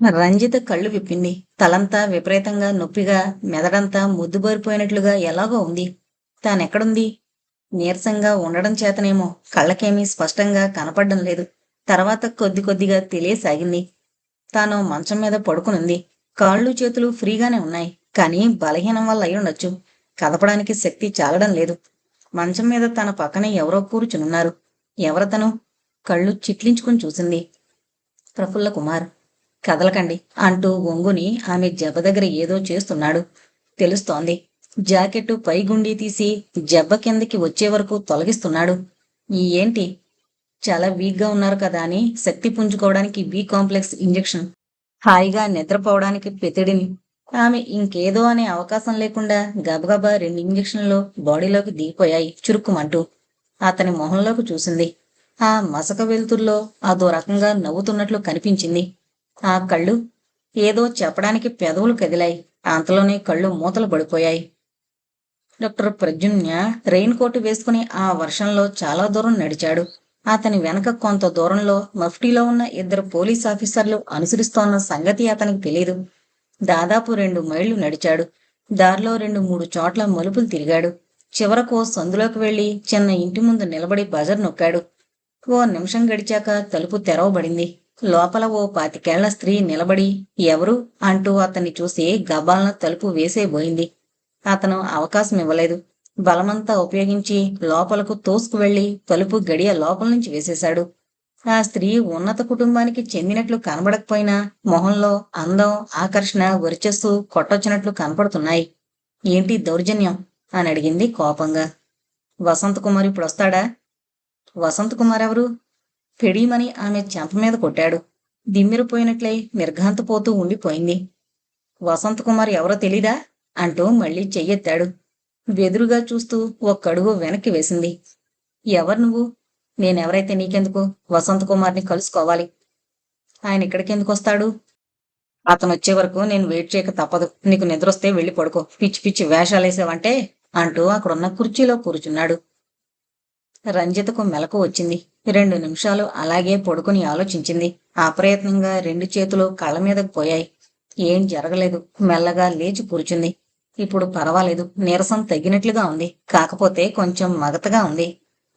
రంజిత కళ్ళు విప్పింది. తలంతా విపరీతంగా నొప్పిగా, మెదడంతా ముద్దుబారిపోయినట్లుగా ఎలాగో ఉంది. తానెక్కడుంది? నీరసంగా ఉండడం చేతనేమో కళ్ళకేమీ స్పష్టంగా కనపడ్డం లేదు. తర్వాత కొద్ది కొద్దిగా తెలియసాగింది. తాను మంచం మీద పడుకునుంది. కాళ్ళు చేతులు ఫ్రీగానే ఉన్నాయి. కానీ బలహీనం వల్ల అయ్యుండొచ్చు. కదపడానికి శక్తి చాలడం లేదు. మంచం మీద తన పక్కనే ఎవరో కూర్చునున్నారు. ఎవరతను? కళ్ళు చిట్లించుకుని చూసింది. ప్రఫుల్ల కుమార్. కదలకండి అంటూ ఒంగుని ఆమె జబ్బ దగ్గర ఏదో చేస్తున్నాడు. తెలుస్తోంది. జాకెట్టు పై గుండీ తీసి జబ్బ కిందకి వచ్చే వరకు తొలగిస్తున్నాడు. ఈ ఏంటి? చాలా వీక్గా ఉన్నారు కదా అని శక్తి పుంజుకోవడానికి బి కాంప్లెక్స్ ఇంజెక్షన్. హాయిగా నిద్రపోవడానికి పెతిడిని. ఆమె ఇంకేదో అనే అవకాశం లేకుండా గబగబా 2 ఇంజెక్షన్లు బాడీలోకి దిగిపోయాయి చురుక్కుమంటూ. అతని మొహంలోకి చూసింది. ఆ మసక వెలుతుర్లో అదో రకంగా నవ్వుతున్నట్లు కనిపించింది. ఆ కళ్ళు ఏదో చెప్పడానికి పెదవులు కదిలాయి. అంతలోనే కళ్ళు మూతలు పడిపోయాయి. డాక్టర్ ప్రద్యుమ్న రెయిన్ కోటు వేసుకుని ఆ వర్షంలో చాలా దూరం నడిచాడు. అతని వెనక కొంత దూరంలో మఫ్టీలో ఉన్న 2 పోలీస్ ఆఫీసర్లు అనుసరిస్తోన్న సంగతి అతనికి తెలీదు. దాదాపు 2 మైళ్లు నడిచాడు. దారిలో 2-3 చోట్ల మలుపులు తిరిగాడు. చివరకు సందులోకి వెళ్లి చిన్న ఇంటి ముందు నిలబడి బజర్ నొక్కాడు. ఓ నిమిషం గడిచాక తలుపు తెరవబడింది. లోపల ఓ 25 ఏళ్ల స్త్రీ నిలబడి ఎవరు అంటూ అతన్ని చూసి గబాలన తలుపు వేసేబోయింది. అతను అవకాశం ఇవ్వలేదు. బలమంతా ఉపయోగించి లోపలకు తోసుకు వెళ్లి తలుపు గడియ లోపల నుంచి వేసేశాడు. ఆ స్త్రీ ఉన్నత కుటుంబానికి చెందినట్లు కనబడకపోయినా మొహంలో అందం, ఆకర్షణ, వర్చస్సు కొట్టొచ్చినట్లు కనపడుతున్నాయి. ఏంటి దౌర్జన్యం అని అడిగింది కోపంగా. వసంత్ కుమార్ ఇప్పుడొస్తాడా? వసంత్ కుమార్ ఎవరు? ఫెడీమని ఆమె చెంప మీద కొట్టాడు. దిమ్మిరిపోయినట్లై నిర్ఘాంతపోతూ ఉండిపోయింది. వసంత్ కుమార్ ఎవరో తెలీదా అంటూ మళ్లీ చెయ్యెత్తాడు. వెదురుగా చూస్తూ ఒక్కడుగు వెనక్కి వేసింది. ఎవరు నువ్వు? నేనెవరైతే నీకెందుకు? వసంత్ కుమార్ని కలుసుకోవాలి. ఆయన ఇక్కడికెందుకొస్తాడు? అతనొచ్చే వరకు నేను వెయిట్ చేయక తప్పదు. నీకు నిద్రొస్తే వెళ్ళి పడుకో. పిచ్చి పిచ్చి వేషాలేసావంటే అంటూ అక్కడున్న కుర్చీలో కూర్చున్నాడు. రంజితకు మెలకు వచ్చింది. 2 నిమిషాలు అలాగే పడుకుని ఆలోచించింది. అప్రయత్నంగా 2 చేతులు కళ్ళ మీదకు పోయాయి. ఏం జరగలేదు. మెల్లగా లేచి కూర్చుంది. ఇప్పుడు పర్వాలేదు. నీరసం తగ్గినట్లుగా ఉంది. కాకపోతే కొంచెం మగతగా ఉంది.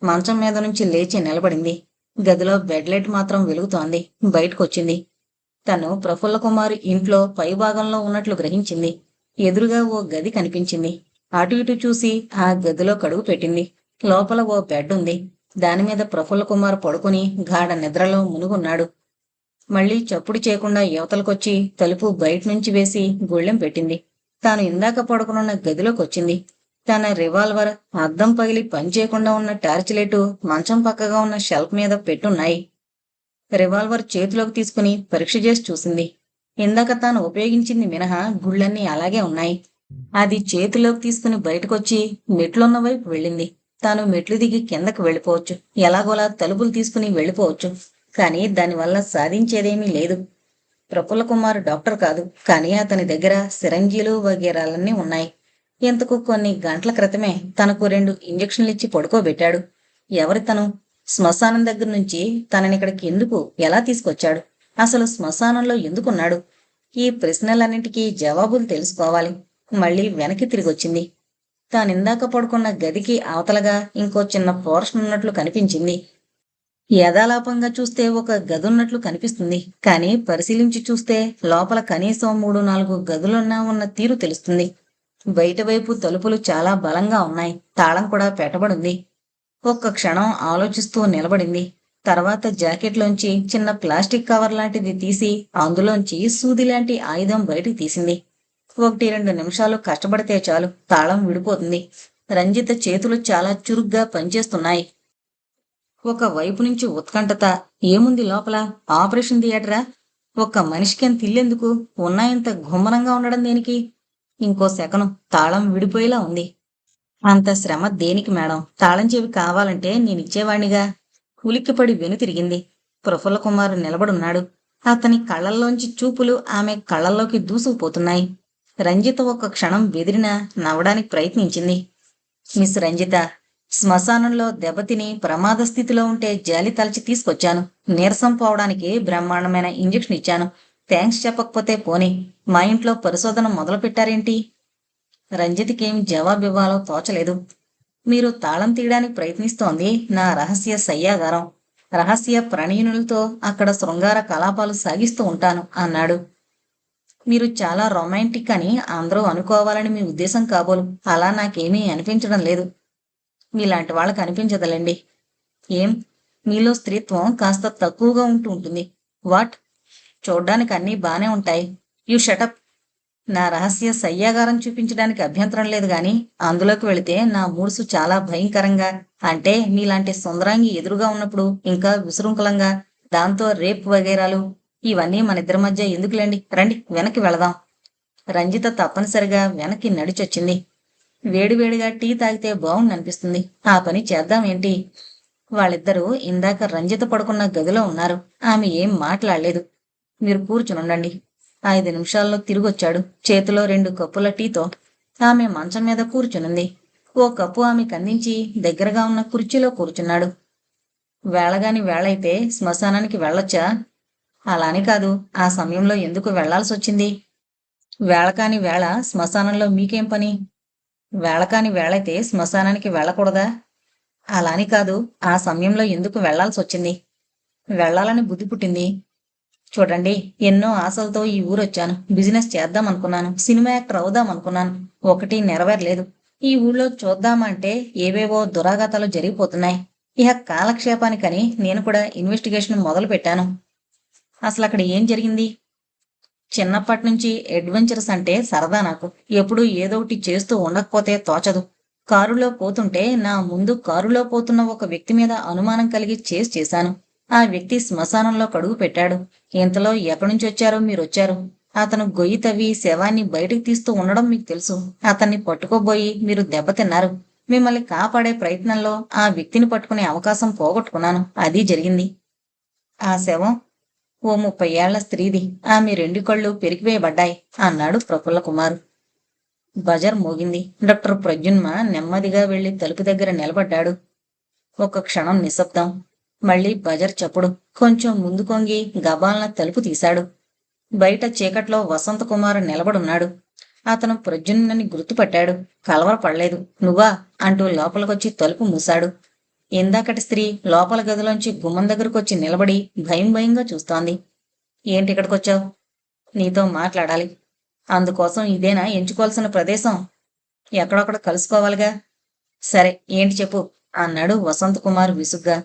మంచం మీద నుంచి లేచి నిలబడింది. గదిలో బెడ్ లైట్ మాత్రం వెలుగుతోంది. బయటకొచ్చింది. తను ప్రఫుల్ల కుమార్ ఇంట్లో పైభాగంలో ఉన్నట్లు గ్రహించింది. ఎదురుగా ఓ గది కనిపించింది. అటు ఇటు చూసి ఆ గదిలో కడుగు పెట్టింది. లోపల ఓ బెడ్ ఉంది. దానిమీద ప్రఫుల్ల కుమార్ పడుకుని గాఢ నిద్రలో మునుగున్నాడు. మళ్లీ చప్పుడు చేయకుండా యువతలకొచ్చి తలుపు బయటనుంచి వేసి గొళ్ళెం పెట్టింది. తాను ఇందాక పడుకునున్న గదిలోకొచ్చింది. తన రివాల్వర్, అద్దం పగిలి పనిచేయకుండా ఉన్న టార్చ్ లైటు మంచం పక్కగా ఉన్న షెల్ఫ్ మీద పెట్టున్నాయి. రివాల్వర్ చేతిలోకి తీసుకుని పరీక్ష చేసి చూసింది. ఇందాక తాను ఉపయోగించింది మినహా గుళ్ళన్నీ అలాగే ఉన్నాయి. అది చేతిలోకి తీసుకుని బయటకొచ్చి మెట్లున్న వైపు వెళ్ళింది. తాను మెట్లు దిగి కిందకు వెళ్ళిపోవచ్చు. ఎలాగోలా తలుపులు తీసుకుని వెళ్ళిపోవచ్చు. కానీ దానివల్ల సాధించేదేమీ లేదు. ప్రఫుల్ల కుమార్ డాక్టర్ కాదు. కానీ అతని దగ్గర సిరంజీలు వగేరాలన్నీ ఉన్నాయి. ఇంతకు కొన్ని గంటల క్రితమే తనకు 2 ఇంజెక్షన్లిచ్చి పడుకోబెట్టాడు. ఎవరి తను? శ్మశానం దగ్గర నుంచి తననిక్కడికి ఎందుకు, ఎలా తీసుకొచ్చాడు? అసలు శ్మశానంలో ఎందుకున్నాడు? ఈ ప్రశ్నలన్నింటికీ జవాబులు తెలుసుకోవాలి. మళ్లీ వెనక్కి తిరిగొచ్చింది. తానిందాక పడుకున్న గదికి అవతలగా ఇంకో చిన్న పోర్షన్ ఉన్నట్లు కనిపించింది. యథాలాపంగా చూస్తే ఒక గదున్నట్లు కనిపిస్తుంది. కానీ పరిశీలించి చూస్తే లోపల కనీసం 3-4 గదులున్నా ఉన్న తీరు తెలుస్తుంది. బయటవైపు తలుపులు చాలా బలంగా ఉన్నాయి. తాళం కూడా పెట్టబడింది. ఒక్క క్షణం ఆలోచిస్తూ నిలబడింది. తర్వాత జాకెట్లోంచి చిన్న ప్లాస్టిక్ కవర్ లాంటిది తీసి అందులోంచి సూదిలాంటి ఆయుధం బయటికి తీసింది. 1-2 నిమిషాలు కష్టపడితే చాలు, తాళం విడిపోతుంది. రంజిత చేతులు చాలా చురుగ్గా పనిచేస్తున్నాయి. ఒక వైపు నుంచి ఉత్కంఠత. ఏముంది లోపల? ఆపరేషన్ థియేటరా? ఒక్క మనిషికెంత ఇల్లెందుకు? ఉన్నాయంత గుమ్మరంగా ఉండడం దేనికి? ఇంకో సెకను తాళం విడిపోయేలా ఉంది. అంత శ్రమ దేనికి మేడం? తాళం చెవి కావాలంటే నేనిచ్చేవాణ్ణిగా. ఉలిక్కిపడి వెనుతిరిగింది. ప్రఫుల్ల కుమార్ నిలబడున్నాడు. అతని కళ్ళల్లోంచి చూపులు ఆమె కళ్ళల్లోకి దూసుకుపోతున్నాయి. రంజిత ఒక్క క్షణం బెదిరినా నవ్వడానికి ప్రయత్నించింది. మిస్ రంజిత, శ్మశానంలో దెబ్బతిని ప్రమాద స్థితిలో ఉంటే జాలి తలచి తీసుకొచ్చాను. నీరసం పోవడానికి బ్రహ్మాండమైన ఇంజెక్షన్ ఇచ్చాను. థ్యాంక్స్ చెప్పకపోతే పోనీ, మా ఇంట్లో పరిశోధన మొదలుపెట్టారేంటి? రంజిత్కేం జవాబివ్వాలో తోచలేదు. మీరు తాళం తీయడానికి ప్రయత్నిస్తోంది నా రహస్య శయ్యాగారం. రహస్య ప్రణయనులతో అక్కడ శృంగార కలాపాలు సాగిస్తూ ఉంటాను అన్నాడు. మీరు చాలా రొమాంటిక్ అని అందరూ అనుకోవాలని మీ ఉద్దేశం కాబోలు. అలా నాకేమీ అనిపించడం లేదు. మీలాంటి వాళ్ళకి అనిపించదులేండి. ఏం, మీలో స్త్రీత్వం కాస్త తక్కువగా ఉంటుంది. వాట్? చూడ్డానికి అన్నీ బానే ఉంటాయి. You shut up. నా రహస్య శయ్యాగారం చూపించడానికి అభ్యంతరం లేదు గాని అందులోకి వెళితే నా మూడ్సు చాలా భయంకరంగా, అంటే మీలాంటి సుందరాంగి ఎదురుగా ఉన్నప్పుడు ఇంకా విశృంఖలంగా, దాంతో రేప్ వగైరాలు, ఇవన్నీ మనిద్దరి మధ్య ఎందుకులేండి. రండి వెనక్కి వెళదాం. రంజిత తప్పనిసరిగా వెనక్కి నడిచొచ్చింది. వేడివేడిగా టీ తాగితే బాగుందనిపిస్తుంది. ఆ పని చేద్దాం ఏంటి? వాళ్ళిద్దరూ ఇందాక రంజిత పడుకున్న గదిలో ఉన్నారు. ఆమె ఏం మాట్లాడలేదు. మీరు కూర్చునుండండి. 5 నిమిషాల్లో తిరిగొచ్చాడు, చేతిలో 2 కప్పుల టీతో. ఆమె మంచం మీద కూర్చునుంది. ఓ కప్పు ఆమెకు అందించి దగ్గరగా ఉన్న కుర్చీలో కూర్చున్నాడు. వేళగాని వేళైతే శ్మశానానికి వెళ్ళొచ్చా? అలాని కాదు. ఆ సమయంలో ఎందుకు వెళ్లాల్సొచ్చింది? వేళకాని వేళ శ్మశానంలో మీకేం పని? వేళకాని వేళైతే శ్మశానానికి వెళ్ళకూడదా? అలాని కాదు. ఆ సమయంలో ఎందుకు వెళ్లాల్సొచ్చింది? వెళ్లాలని బుద్ధి పుట్టింది. చూడండి, ఎన్నో ఆశలతో ఈ ఊరొచ్చాను. బిజినెస్ చేద్దామనుకున్నాను. సినిమా యాక్టర్ అవుదామనుకున్నాను. ఒకటి నెరవేరలేదు. ఈ ఊళ్ళో చూద్దామంటే ఏవేవో దురాఘాతాలు జరిగిపోతున్నాయి. ఇక కాలక్షేపానికని నేను కూడా ఇన్వెస్టిగేషన్ మొదలు పెట్టాను. అసలు అక్కడ ఏం జరిగింది? చిన్నప్పటి నుంచి అడ్వెంచర్స్ అంటే సరదా నాకు. ఎప్పుడూ ఏదోటి చేస్తూ ఉండకపోతే తోచదు. కారులో పోతుంటే నా ముందు కారులో పోతున్న ఒక వ్యక్తి మీద అనుమానం కలిగి చేశాను. ఆ వ్యక్తి శ్మశానంలో కడుగు పెట్టాడు. ఇంతలో ఎక్కడి నుంచి వచ్చారో మీరొచ్చారు. అతను గొయ్యి తవ్వి శవాన్ని బయటకు తీస్తూ ఉండడం మీకు తెలుసు. అతన్ని పట్టుకోబోయి మీరు దెబ్బతిన్నారు. మిమ్మల్ని కాపాడే ప్రయత్నంలో ఆ వ్యక్తిని పట్టుకునే అవకాశం పోగొట్టుకున్నాను. అది జరిగింది. ఆ శవం ఓ 30 ఏళ్ల స్త్రీది. ఆమె 2 కళ్ళు పెరికివేయబడ్డాయి అన్నాడు ప్రఫుల్ల కుమార్. బజర్ మోగింది. డాక్టర్ ప్రద్యున్మ నెమ్మదిగా వెళ్లి తలుపు దగ్గర నిలబడ్డాడు. ఒక క్షణం నిశ్శబ్దం. మళ్లీ బజర్ చప్పుడు. కొంచెం ముందు కొంగి గబాలన తలుపు తీశాడు. బయట చీకట్లో వసంతకుమార్ నిలబడున్నాడు. అతను ప్రద్యుమ్నని గుర్తుపట్టాడు. కలవరపడలేదు. నువ్వా అంటూ లోపలికొచ్చి తలుపు మూశాడు. ఇందాకటి స్త్రీ లోపల గదిలోంచి గుమ్మం దగ్గరకొచ్చి నిలబడి భయం భయంగా చూస్తోంది. ఏంటి ఇక్కడికొచ్చావు? నీతో మాట్లాడాలి. అందుకోసం ఇదేనా ఎంచుకోవాల్సిన ప్రదేశం? ఎక్కడొక్కడ కలుసుకోవాలిగా. సరే, ఏంటి చెప్పు అన్నాడు వసంతకుమార్ విసుగ్గా.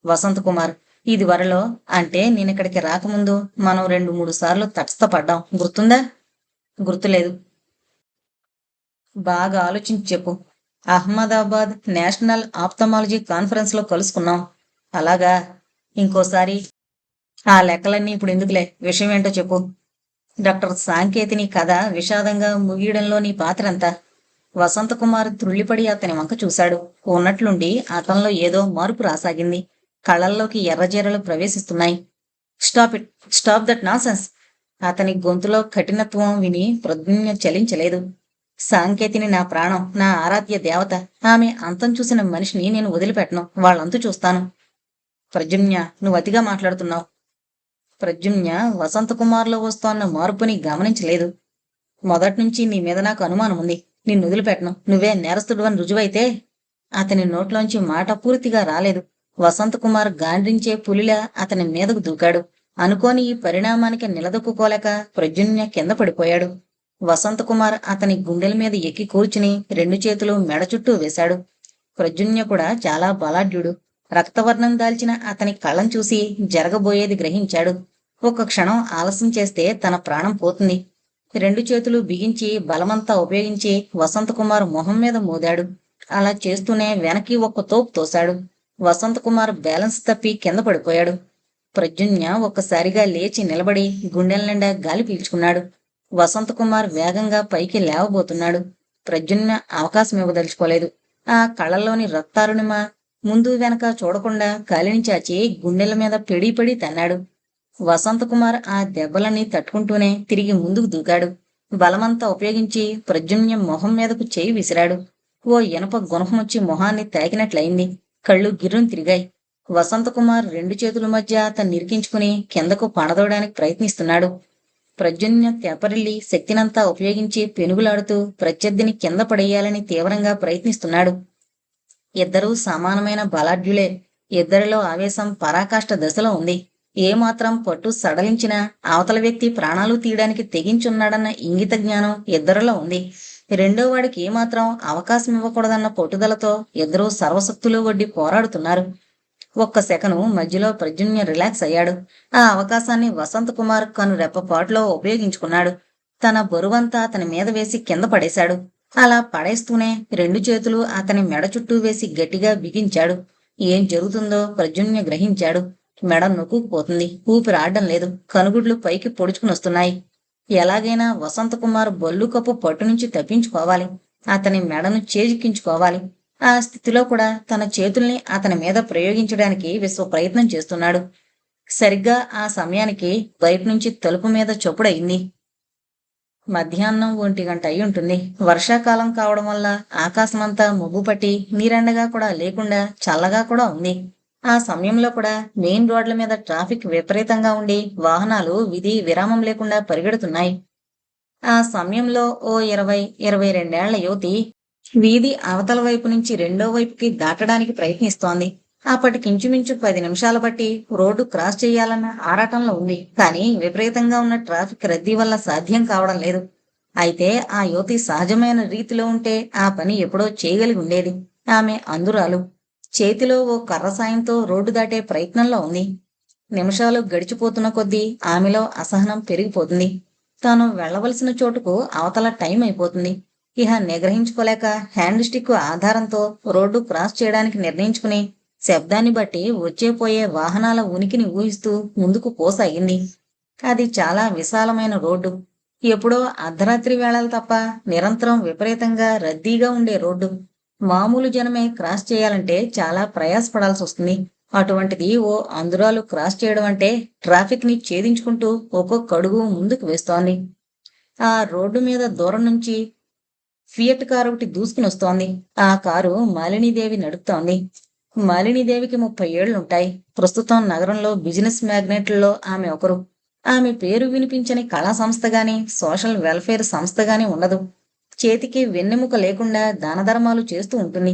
వసంతకుమార్, ఇది వరలో, అంటే నేనిక్కడికి రాకముందు మనం 2-3 సార్లు తటస్థపడ్డాం. గుర్తుందా? గుర్తులేదు. బాగా ఆలోచించి చెప్పు. అహ్మదాబాద్ నేషనల్ ఆప్థమాలజీ కాన్ఫరెన్స్ లో కలుసుకున్నాం. అలాగా? ఇంకోసారి? ఆ లెక్కలన్నీ ఇప్పుడు ఎందుకులే, విషయం ఏంటో చెప్పు. డాక్టర్ సాంకేతిని కథ విషాదంగా ముగియడంలో నీ పాత్రంతా? వసంతకుమార్ త్రుళ్ళిపడి అతని వంక చూశాడు. ఉన్నట్లుండి అతనిలో ఏదో మార్పు రాసాగింది. కళ్ళల్లోకి ఎర్రజీరలు ప్రవేశిస్తున్నాయి. Stop it, stop that nonsense. అతని గొంతులో కఠినత్వం విని ప్రజ్ఞ చలించలేదు. సాంకేతిని నా ప్రాణం, నా ఆరాధ్య దేవత. ఆమె అంతం చూసిన మనిషిని నేను వదిలిపెట్టను. వాళ్ళంతు చూస్తాను. ప్రజుమ్య, నువ్వు అతిగా మాట్లాడుతున్నావు. ప్రజుమ్య వసంతకుమార్లో వస్తోన్న మార్పుని గమనించలేదు. మొదట్నుంచి నీ మీద నాకు అనుమానం ఉంది. నిన్ను వదిలిపెట్టను. నువ్వే నేరస్తుడు అని రుజువైతే. అతని నోట్లోంచి మాట పూర్తిగా రాలేదు. వసంతకుమార్ గాండ్రించే పులిలా అతని మీదకు దూకాడు. అనుకోని ఈ పరిణామానికి నిలదొక్కుకోలేక ప్రజుమ్య కింద పడిపోయాడు. వసంతకుమార్ అతని గుండెల మీద ఎక్కి కూర్చుని 2 చేతులు మెడ చుట్టూ వేశాడు. ప్రజుమ్య కూడా చాలా బలాఢ్యుడు. రక్తవర్ణం దాల్చిన అతని కళ్ళం చూసి జరగబోయేది గ్రహించాడు. ఒక క్షణం ఆలస్యం చేస్తే తన ప్రాణం పోతుంది. 2 చేతులు బిగించి బలమంతా ఉపయోగించి వసంతకుమార్ మొహం మీద మోదాడు. అలా చేస్తూనే వెనక్కి ఒక్క తోపు తోశాడు. వసంతకుమార్ బ్యాలెన్స్ తప్పి కింద పడిపోయాడు. ప్రజుమ్య ఒక్కసారిగా లేచి నిలబడి గుండెల నిండా గాలి పీల్చుకున్నాడు. వసంతకుమార్ వేగంగా పైకి లేవబోతున్నాడు. ప్రజుమ్య అవకాశం ఇవ్వదలుచుకోలేదు. ఆ కళ్ళల్లోని రక్తారుణిమ ముందు వెనక చూడకుండా కాలిని చాచి గుండెల మీద పెడి తన్నాడు. వసంతకుమార్ ఆ దెబ్బలన్నీ తట్టుకుంటూనే తిరిగి ముందుకు దూకాడు. బలమంతా ఉపయోగించి ప్రజుమ్య మొహం మీదకు చేయి విసిరాడు. ఓ ఇనప గుణహమొచ్చి మొహాన్ని తాకినట్లయింది. కళ్ళు గిర్రును తిరిగాయి. వసంతకుమార్ 2 చేతుల మధ్య అతన్ని నిరికించుకుని కిందకు పడదోడానికి ప్రయత్నిస్తున్నాడు. ప్రద్యుమ్న తెపరిల్లి శక్తినంతా ఉపయోగించి పెనుగులాడుతూ ప్రత్యర్థిని కింద పడేయాలని తీవ్రంగా ప్రయత్నిస్తున్నాడు. ఇద్దరూ సమానమైన బలాఢ్యులే. ఇద్దరిలో ఆవేశం పరాకాష్ఠ దశలో ఉంది. ఏమాత్రం పట్టు సడలించినా అవతల వ్యక్తి ప్రాణాలు తీయడానికి తెగించున్నాడన్న ఇంగిత జ్ఞానం ఇద్దరిలో ఉంది. రెండో వాడికి ఏమాత్రం అవకాశం ఇవ్వకూడదన్న పట్టుదలతో ఇద్దరూ సర్వశక్తులు వడ్డి పోరాడుతున్నారు. ఒక్క సెకను మధ్యలో ప్రద్యుమ్న రిలాక్స్ అయ్యాడు. ఆ అవకాశాన్ని వసంత్ కుమార్ కను రెప్పపాటులో ఉపయోగించుకున్నాడు. తన బరువంతా అతని మీద వేసి కింద పడేశాడు. అలా పడేస్తూనే రెండు చేతులు అతని మెడ చుట్టూ వేసి గట్టిగా బిగించాడు. ఏం జరుగుతుందో ప్రద్యుమ్న గ్రహించాడు. మెడ నొక్కుపోతుంది. ఊపిరాడడం లేదు. కనుగుడ్లు పైకి పొడుచుకుని వస్తున్నాయి. ఎలాగైనా వసంత కుమార్ బొల్లు కప్పు పట్టు నుంచి తప్పించుకోవాలి. అతని మెడను చేజిక్కించుకోవాలి. ఆ స్థితిలో కూడా తన చేతుల్ని అతని మీద ప్రయోగించడానికి విశ్వ ప్రయత్నం చేస్తున్నాడు. సరిగ్గా ఆ సమయానికి బయట నుంచి తలుపు మీద చొప్పుడయింది. మధ్యాహ్నం 1 గంట అయి ఉంటుంది. వర్షాకాలం కావడం వల్ల ఆకాశమంతా మబ్బుపట్టి నీరెండగా కూడా లేకుండా చల్లగా కూడా ఉంది. ఆ సమయంలో కూడా మెయిన్ రోడ్ల మీద ట్రాఫిక్ విపరీతంగా ఉండి వాహనాలు విధి విరామం లేకుండా పరిగెడుతున్నాయి. ఆ సమయంలో ఓ 22 ఏళ్ల యువతి వీధి అవతల వైపు నుంచి రెండో వైపుకి దాటడానికి ప్రయత్నిస్తోంది. అప్పటికించుమించు 10 నిమిషాలు బట్టి రోడ్డు క్రాస్ చేయాలన్న ఆరాటంలో ఉంది. కానీ విపరీతంగా ఉన్న ట్రాఫిక్ రద్దీ వల్ల సాధ్యం కావడం లేదు. అయితే ఆ యువతి సహజమైన రీతిలో ఉంటే ఆ పని ఎప్పుడో చేయగలిగి ఉండేది. ఆమె అందురాలు. చేతిలో ఓ కర్ర సాయంతో రోడ్డు దాటే ప్రయత్నంలో ఉంది. నిమిషాలు గడిచిపోతున్న కొద్దీ ఆమెలో అసహనం పెరిగిపోతుంది. తాను వెళ్లవలసిన చోటుకు అవతల టైం అయిపోతుంది. ఇహ నిగ్రహించుకోలేక హ్యాండ్ స్టిక్ ఆధారంతో రోడ్డు క్రాస్ చేయడానికి నిర్ణయించుకుని శబ్దాన్ని బట్టి వచ్చేపోయే వాహనాల ఉనికిని ఊహిస్తూ ముందుకు పోసాగింది. అది చాలా విశాలమైన రోడ్డు. ఎప్పుడో అర్ధరాత్రి వేళలు తప్ప నిరంతరం విపరీతంగా రద్దీగా ఉండే రోడ్డు. మామూలు జనమే క్రాస్ చేయాలంటే చాలా ప్రయాసపడాల్సి వస్తుంది. అటువంటిది ఓ అందురాలు క్రాస్ చేయడం అంటే ట్రాఫిక్ ని ఛేదించుకుంటూ ఒక్కొక్క అడుగు ముందుకు వేస్తోంది. ఆ రోడ్డు మీద దూరం నుంచి ఫియట్ కారు ఒకటి దూసుకుని వస్తోంది. ఆ కారు మాలినీదేవి నడుపుతోంది. మాలినీదేవికి 30 ఏళ్లుంటాయి. ప్రస్తుతం నగరంలో బిజినెస్ మ్యాగ్నెట్లలో ఆమె ఒకరు. ఆమె పేరు వినిపించని కళా సంస్థగాని సోషల్ వెల్ఫేర్ సంస్థగాని ఉండదు. చేతికి వెన్నెముక లేకుండా దానధర్మాలు చేస్తూ ఉంటుంది.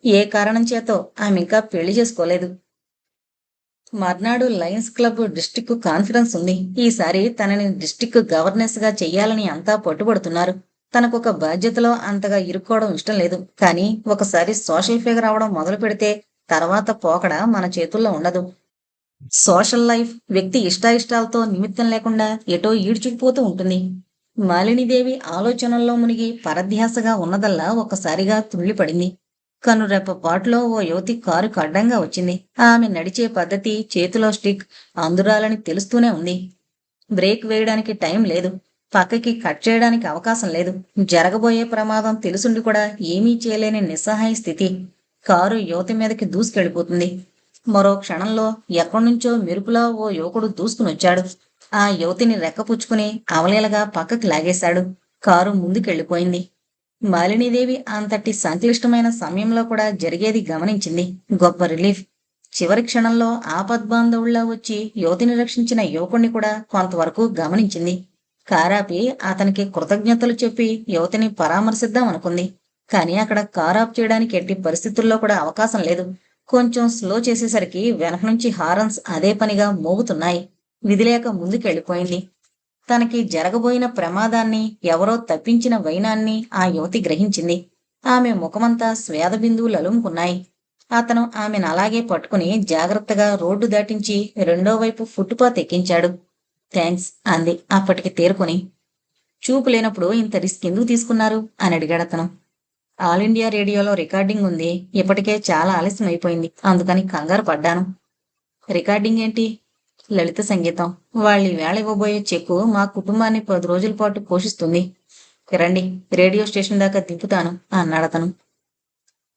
ఏ కారణం చేతో ఆమె ఇంకా పెళ్లి చేసుకోలేదు. మర్నాడు లయన్స్ క్లబ్ డిస్టిక్ కాన్ఫరెన్స్ ఉంది. ఈసారి తనని డిస్టిక్ గవర్నెస్ గా చెయ్యాలని అంతా పట్టుబడుతున్నారు. తనకొక బాధ్యతలో అంతగా ఇరుక్కోవడం ఇష్టం లేదు. కానీ ఒకసారి సోషల్ ఫిగర్ అవడం మొదలు పెడితే తర్వాత పోకడ మన చేతుల్లో ఉండదు. సోషల్ లైఫ్ వ్యక్తి ఇష్టాయిష్టాలతో నిమిత్తం లేకుండా ఎటో ఈడ్చుకుపోతూ ఉంటుంది. మాలినీదేవి ఆలోచనల్లో మునిగి పరధ్యాసగా ఉన్నదల్లా ఒక్కసారిగా తుళ్ళిపడింది. కనురెప్ప పాటులో ఓ యువతి కారుకు అడ్డంగా వచ్చింది. ఆమె నడిచే పద్ధతి, చేతిలో స్టిక్ అందురాలని తెలుస్తూనే ఉంది. బ్రేక్ వేయడానికి టైం లేదు. పక్కకి కట్ చేయడానికి అవకాశం లేదు. జరగబోయే ప్రమాదం తెలుసుండి కూడా ఏమీ చేయలేని నిస్సహాయ స్థితి. కారు యువతి మీదకి దూసుకెళ్ళిపోతుంది. మరో క్షణంలో ఎక్కడ్నుంచో మెరుపులా ఓ యువకుడు దూసుకునొచ్చాడు. ఆ యువతిని రెక్కపుచ్చుకుని అవలీలగా పక్కకి లాగేశాడు. కారు ముందుకెళ్ళిపోయింది. మాలినీదేవి అంతటి సంక్లిష్టమైన సమయంలో కూడా జరిగేది గమనించింది. గొప్ప రిలీఫ్. చివరి క్షణంలో ఆపద్బాంధవుళ్లా వచ్చి యువతిని రక్షించిన యువకుణ్ణి కూడా కొంతవరకు గమనించింది. కారాపి అతనికి కృతజ్ఞతలు చెప్పి యువతిని పరామర్శిద్దాం అనుకుంది. కానీ అక్కడ కారాప్ చేయడానికి ఎట్టి పరిస్థితుల్లో కూడా అవకాశం లేదు. కొంచెం స్లో చేసేసరికి వెనక నుంచి హారన్స్ అదే పనిగా మోగుతున్నాయి. విధిలేక ముందుకెళ్ళిపోయింది. తనకి జరగబోయిన ప్రమాదాన్ని, ఎవరో తప్పించిన వైనాన్ని ఆ యువతి గ్రహించింది. ఆమె ముఖమంతా స్వేద బిందువులు అలుముకున్నాయి. అతను ఆమెను అలాగే పట్టుకుని జాగ్రత్తగా రోడ్డు దాటించి రెండో వైపు ఫుట్పాత్ ఎక్కించాడు. థ్యాంక్స్ అంది అప్పటికి తేరుకొని. చూపు లేనప్పుడు ఇంత రిస్క్ ఎందుకు తీసుకున్నారు అని అడిగాడతను. ఆల్ ఇండియా రేడియోలో రికార్డింగ్ ఉంది. ఇప్పటికే చాలా ఆలస్యం అయిపోయింది. అందుకని కంగారు పడ్డాను. రికార్డింగ్ ఏంటి? లలిత సంగీతం. వాళ్ళు వేళ ఇవ్వబోయే చెక్కు మా కుటుంబాన్ని 10 రోజుల పాటు పోషిస్తుంది. రండి, రేడియో స్టేషన్ దాకా దింపుతాను అన్నాడతను.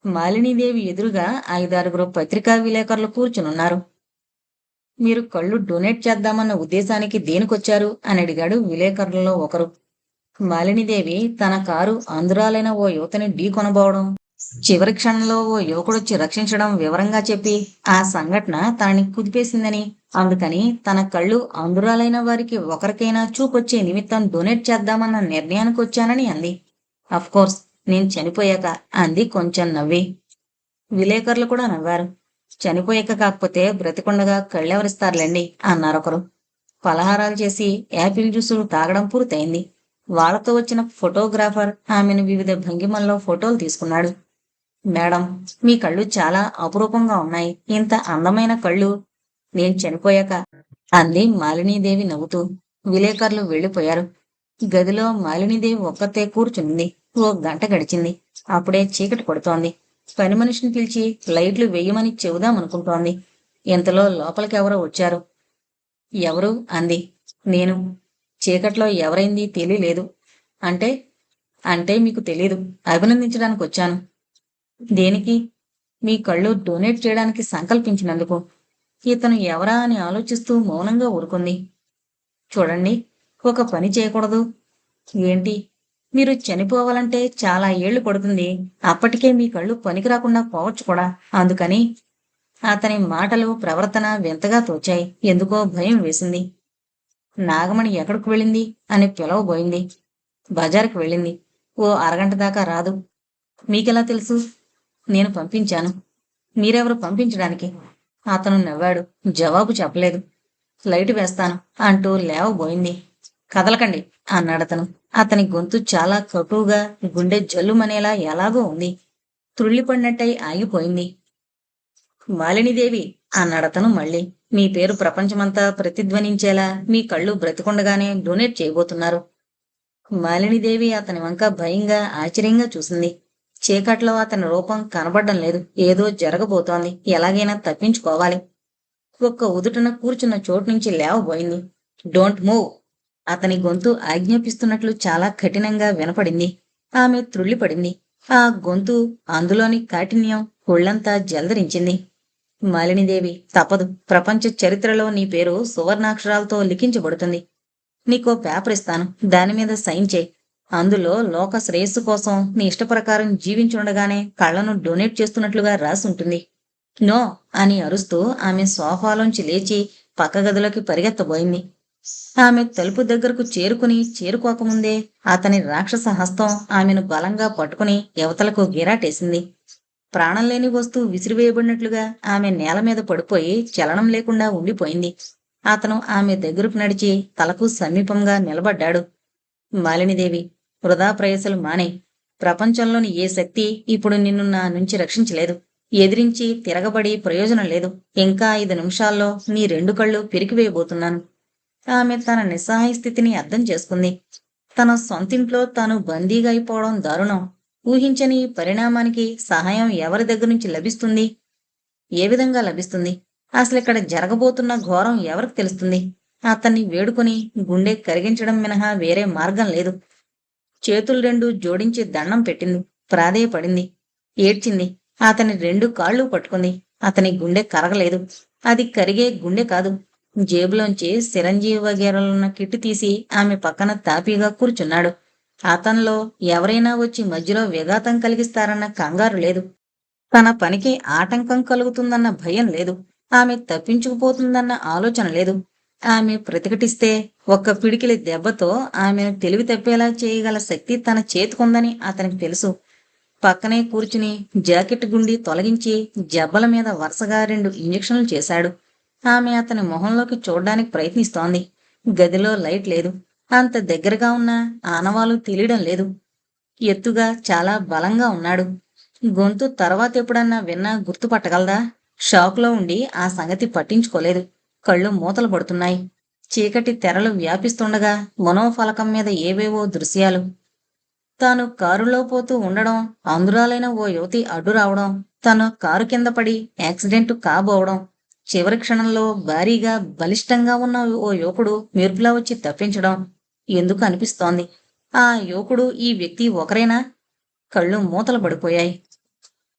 మాలినీదేవి ఎదురుగా 5-6 పత్రికా విలేకరులు కూర్చునున్నారు. మీరు కళ్ళు డొనేట్ చేద్దామన్న ఉద్దేశానికి దేనికొచ్చారు అని అడిగాడు విలేకరులలో ఒకరు. మాలినీదేవి తన కారు అందురాలైన ఓ యువతని ఢీ కొనబోవడం, చివరి క్షణంలో ఓ యువకుడొచ్చి రక్షించడం వివరంగా చెప్పి ఆ సంఘటన తనని కుదిపేసిందని, అందుకని తన కళ్ళు అంధురాలైన వారికి ఒకరికైనా చూపొచ్చే నిమిత్తం డొనేట్ చేద్దామన్న నిర్ణయానికి వచ్చానని అంది. కోర్స్ నేను చనిపోయాక, అంది కొంచెం నవ్వి. విలేకరులు కూడా నవ్వారు. చనిపోయాక కాకపోతే బ్రతికుండగా కళ్ళెవరిస్తారులేండి అన్నారొకరు. పలహారాలు చేసి యాపిల్ జ్యూసులు తాగడం పూర్తయింది. వాళ్ళతో వచ్చిన ఫోటోగ్రాఫర్ ఆమెను వివిధ భంగిమల్లో ఫోటోలు తీసుకున్నాడు. మేడం, మీ కళ్ళు చాలా అపురూపంగా ఉన్నాయి. ఇంత అందమైన కళ్ళు నేను చనిపోయాక, అంది మాలినీదేవి నవ్వుతూ. విలేకరులు వెళ్ళిపోయారు. గదిలో మాలినీదేవి ఒక్కతే కూర్చుంది. ఓ గంట గడిచింది. అప్పుడే చీకటి పడుతోంది. పని మనిషిని పిలిచి లైట్లు వెయ్యమని చెబుదామనుకుంటోంది. ఇంతలో లోపలికెవరో వచ్చారు. ఎవరు? అంది. నేను. చీకట్లో ఎవరైంది తెలియలేదు. అంటే అంటే మీకు తెలీదు. అభినందించడానికి వచ్చాను. దేనికి? మీ కళ్ళు డొనేట్ చేయడానికి సంకల్పించినందుకు. ఇతను ఎవరా అని ఆలోచిస్తూ మౌనంగా ఊరుకుంది. చూడండి, ఒక పని చేయకూడదు. ఏంటి? మీరు చనిపోవాలంటే చాలా ఏళ్లు పడుతుంది. అప్పటికే మీ కళ్ళు పనికి రాకుండా పోవచ్చు కూడా. అందుకని. అతని మాటలు, ప్రవర్తన వింతగా తోచాయి. ఎందుకో భయం వేసింది. నాగమణి ఎక్కడికి వెళ్ళింది అని పిలవబోయింది. బజారుకు వెళ్ళింది. ఓ అరగంట దాకా రాదు. మీకెలా తెలుసు? నేను పంపించాను. మీరెవరు పంపించడానికి? అతను నవ్వాడు. జవాబు చెప్పలేదు. లైటు వేస్తాను అంటూ లేవబోయింది. కదలకండి అన్నాడతను. అతని గొంతు చాలా కటువుగా, గుండె జల్లుమనేలా ఎలాగో ఉంది. త్రుళ్ళిపడినట్టయి ఆగిపోయింది. మాలినీదేవి అన్నాడతను మళ్ళీ. మీ పేరు ప్రపంచమంతా ప్రతిధ్వనించేలా మీ కళ్ళు బ్రతికుండగానే డొనేట్ చేయబోతున్నారు. మాలినీదేవి అతని వంక భయంగా, ఆశ్చర్యంగా చూసింది. చీకట్లో అతని రూపం కనబడ్డం లేదు. ఏదో జరగబోతోంది. ఎలాగైనా తప్పించుకోవాలి. ఒక్క ఉదుటన కూర్చున్న చోటు నుంచి లేవబోయింది. Don't move. అతని గొంతు ఆజ్ఞాపిస్తున్నట్లు చాలా కఠినంగా వినపడింది. ఆమె త్రుళ్ళిపడింది. ఆ గొంతు, అందులోని కాఠిన్యం ఒళ్లంతా జలదరించింది. మాలినీదేవి, తప్పదు. ప్రపంచ చరిత్రలో నీ పేరు సువర్ణాక్షరాలతో లిఖించబడుతుంది. నీకో పేపర్ ఇస్తాను. దానిమీద సైన్ చేయి. అందులో లోక శ్రేయస్సు కోసం నీ ఇష్టప్రకారం జీవించుండగానే కళ్లను డొనేట్ చేస్తున్నట్లుగా రాసి ఉంటుంది. నో అని అరుస్తూ ఆమె సోఫాలోంచి లేచి పక్క గదిలోకి పరిగెత్తబోయింది. ఆమె తలుపు దగ్గరకు చేరుకోకముందే అతని రాక్షస హస్తం ఆమెను బలంగా పట్టుకుని యువతలకు గిరాటేసింది. ప్రాణం లేని వస్తువు విసిరివేయబడినట్లుగా ఆమె నేల మీద పడిపోయి చలనం లేకుండా ఉండిపోయింది. అతను ఆమె దగ్గరకు నడిచి తలకు సమీపంగా నిలబడ్డాడు. మాలినీదేవి, వృధా ప్రయాసలు మానే. ప్రపంచంలోని ఏ శక్తి ఇప్పుడు నిన్ను నా నుంచి రక్షించలేదు. ఎదిరించి తిరగబడి ప్రయోజనం లేదు. ఇంకా 5 నిమిషాల్లో నీ 2 కళ్ళు పెరికివేయబోతున్నాను. ఆమె తన నిస్సహాయ స్థితిని అర్థం చేసుకుంది. తన సొంతింట్లో తాను బందీగా అయిపోవడం దారుణం. ఊహించని ఈ పరిణామానికి సహాయం ఎవరి దగ్గర నుంచి లభిస్తుంది? ఏ విధంగా లభిస్తుంది? అసలిక్కడ జరగబోతున్న ఘోరం ఎవరికి తెలుస్తుంది? అతన్ని వేడుకొని గుండె కరిగించడం మినహా వేరే మార్గం లేదు. చేతులు 2 జోడించి దండం పెట్టింది. ప్రాధేయపడింది. ఏడ్చింది. అతని 2 కాళ్ళు పట్టుకుంది. అతని గుండె కరగలేదు. అది కరిగే గుండె కాదు. జేబులోంచి చిరంజీవి వగేరాలున్న కిట్టు తీసి ఆమె పక్కన తాపీగా కూర్చున్నాడు. అతనిలో ఎవరైనా వచ్చి మధ్యలో విఘాతం కలిగిస్తారన్న కంగారు లేదు. తన పనికి ఆటంకం కలుగుతుందన్న భయం లేదు. ఆమె తప్పించుకుపోతుందన్న ఆలోచన లేదు. ఆమె ప్రతిఘటిస్తే ఒక్క పిడికిలి దెబ్బతో ఆమెను తెలివి తప్పేలా చేయగల శక్తి తన చేతికుందని అతనికి తెలుసు. పక్కనే కూర్చుని జాకెట్ గుండి తొలగించి జబ్బల మీద వరుసగా 2 ఇంజెక్షన్లు చేశాడు. ఆమె అతని మొహంలోకి చూడ్డానికి ప్రయత్నిస్తోంది. గదిలో లైట్ లేదు. అంత దగ్గరగా ఉన్న ఆనవాలు తెలియడం లేదు. ఎత్తుగా చాలా బలంగా ఉన్నాడు. గొంతు తర్వాత ఎప్పుడన్నా విన్నా గుర్తుపట్టగలదా? షాక్లో ఉండి ఆ సంగతి పట్టించుకోలేదు. కళ్ళు మూతలు పడుతున్నాయి. చీకటి తెరలు వ్యాపిస్తుండగా మనోఫలకం మీద ఏవేవో దృశ్యాలు. తాను కారులో పోతూ ఉండడం, అందురాలైన ఓ యువతి అడ్డు రావడం, తను కారు కింద పడి యాక్సిడెంట్ కాబోవడం, చివరి క్షణంలో భారీగా బలిష్టంగా ఉన్న ఓ యువకుడు మెరుపులా వచ్చి తప్పించడం ఎందుకు అనిపిస్తోంది. ఆ యువకుడు ఈ వ్యక్తి ఒకరేనా? కళ్ళు మూతలు పడిపోయాయి.